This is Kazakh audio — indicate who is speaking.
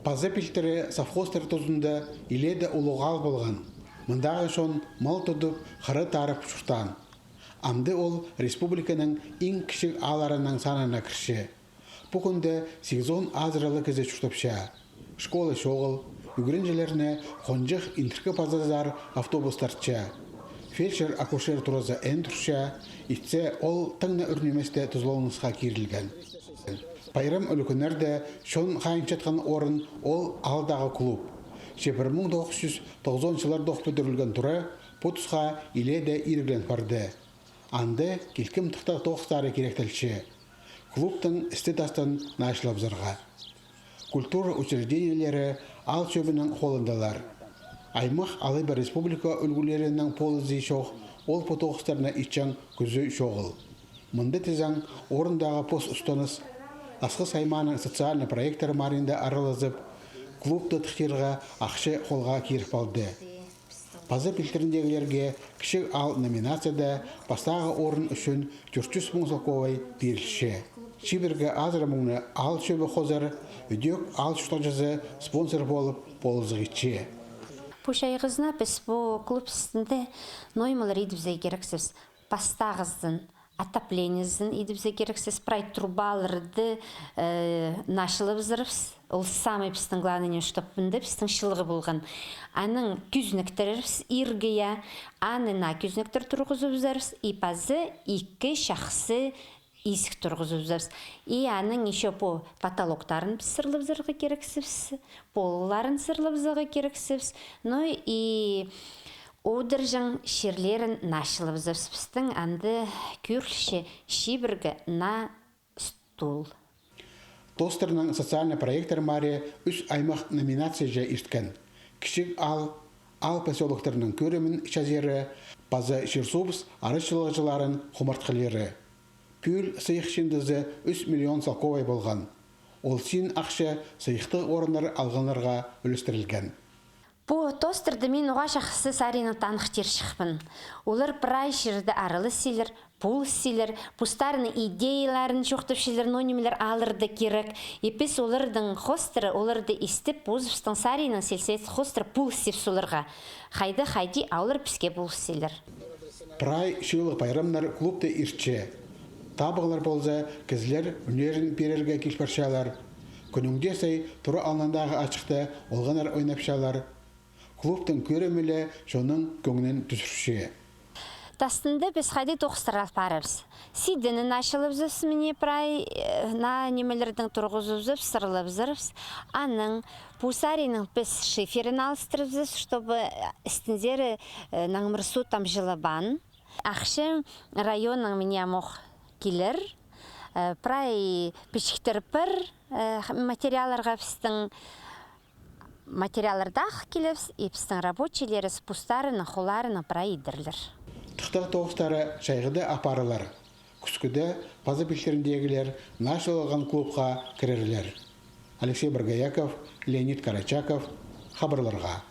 Speaker 1: Пазы пилтері совхозтар тозында иледі улуғал болған. Мындағы шон мал тұдып қыры тарып шұртан. Амды ол республиканың ең кішік аларының санына кірші. Бұқынды 8-10 азыралы көзе шұртыпша. Школы шоғыл, үгірінжелеріне қонжық интіркі пазазар автобустарча. Фельдшер-акушер тұрызы ән тұрша, итсе ол тыңна үрнеместе тұзлауынысқа керілген. Пайрам өлікінерді шон қайыншатқан орын ол алдағы клуб. 1990 жылар доқты дүрілген тұры, бұтысқа иледе ирглен барды. Анды келкім тұқта тоқстары керектілші. Клубтың істетастын нашылабзырға. Культура учреждениялері ал шөбінің қолындалар. Аймақ Алыбы республика үлгілерінің полызы шоқ, ол потоқыстарына итчан күзі шоғыл. Мұнды тезаң орындағы пост ұстаныс Асқы Сайманың социальный проекттары марында аралазып, клубты тұқтырға ақшы қолға керіп алды. Пазы пілтіріндегілерге кішік ал номинацияда бастағы орын үшін 400 мың соковай берілші. Шиберге азыр мұңны ал шөбі қозыр, үдек ал шұқтанжызы спонсор болып болызығычы.
Speaker 2: Пушайғызына біз бұл клуб үстінде ноймалар едібізе керексіз. Бастағыздың, отопленіздің едібізе керексіз. Прайд трубаларды нашылып зырыпс. Ол самый біздің главный штоппынды біздің шылығы болған. Аның күзніктірірпс, иргия, анына күзніктір тұрғызып зырыпс. И пазы икі шақсы исік тұрғызып зырыпс. И аның еще по потолоктарын сырлып зырғы керексіз. Полыларын сырлып зырғы керексіз. Ну и одыржың шерлерін нашылып зырыпс. Біздің анды күрлші шибіргі на стул.
Speaker 1: Тостырның социальный проекттар маре үш аймақ номинация жа ирткен. Кішік ал поселоктарының көрімін шазері, пазы шерсубыс арышылығыларын құмартқылері. Пүл сыйықшындызы 3 миллион салковай болған. Ол син ақша сыйықты орынлар алғанларға үлістірілген.
Speaker 2: Бұл тостырды мен оға шақысы сарының танықтер шықпын. Олар прай шырды арылы селер, пул селер, пустарының идеяларын жоқтыпшылар нонимелер алырды керек. Епес олардың хостыры, оларды істіп, бұзыпстың сарының селсет хостыр пул сеп соларға. Қайды аулар піске пул селер.
Speaker 1: Прай шылы пайрамнар клубты ирче. Табығылар болза, кізлер үнерін перерге келпаршалар. Күніңде сай тұры алнандағы ачықты олғанар ойнапшалар. Клубтың көрімілі жоның көңінен түсірші.
Speaker 2: Тастында біз қайды тоқыстырал парабыз. Сидінің ашылып зөпс міне прай на немелердің тұрғызып зөпс, сырылып зөрпс. Аның пусарының біз шиферін алыстырып зөпс, чтобы істінзері наңмырсу там жылабан. Ақшы районның мене моқ келер. Прай пешіктір пір материаларға біздің материалардақ келіпс, епістің рабочийлері спустарының, холарының проидерлер.
Speaker 1: Тұқтақ тоғыстары шайғыды апарылар. Күскіде пазы пілтеріндегілер нашылыған клубқа кірерлер. Алексей Баргаяков, Леонид Карачаков, хабарларға.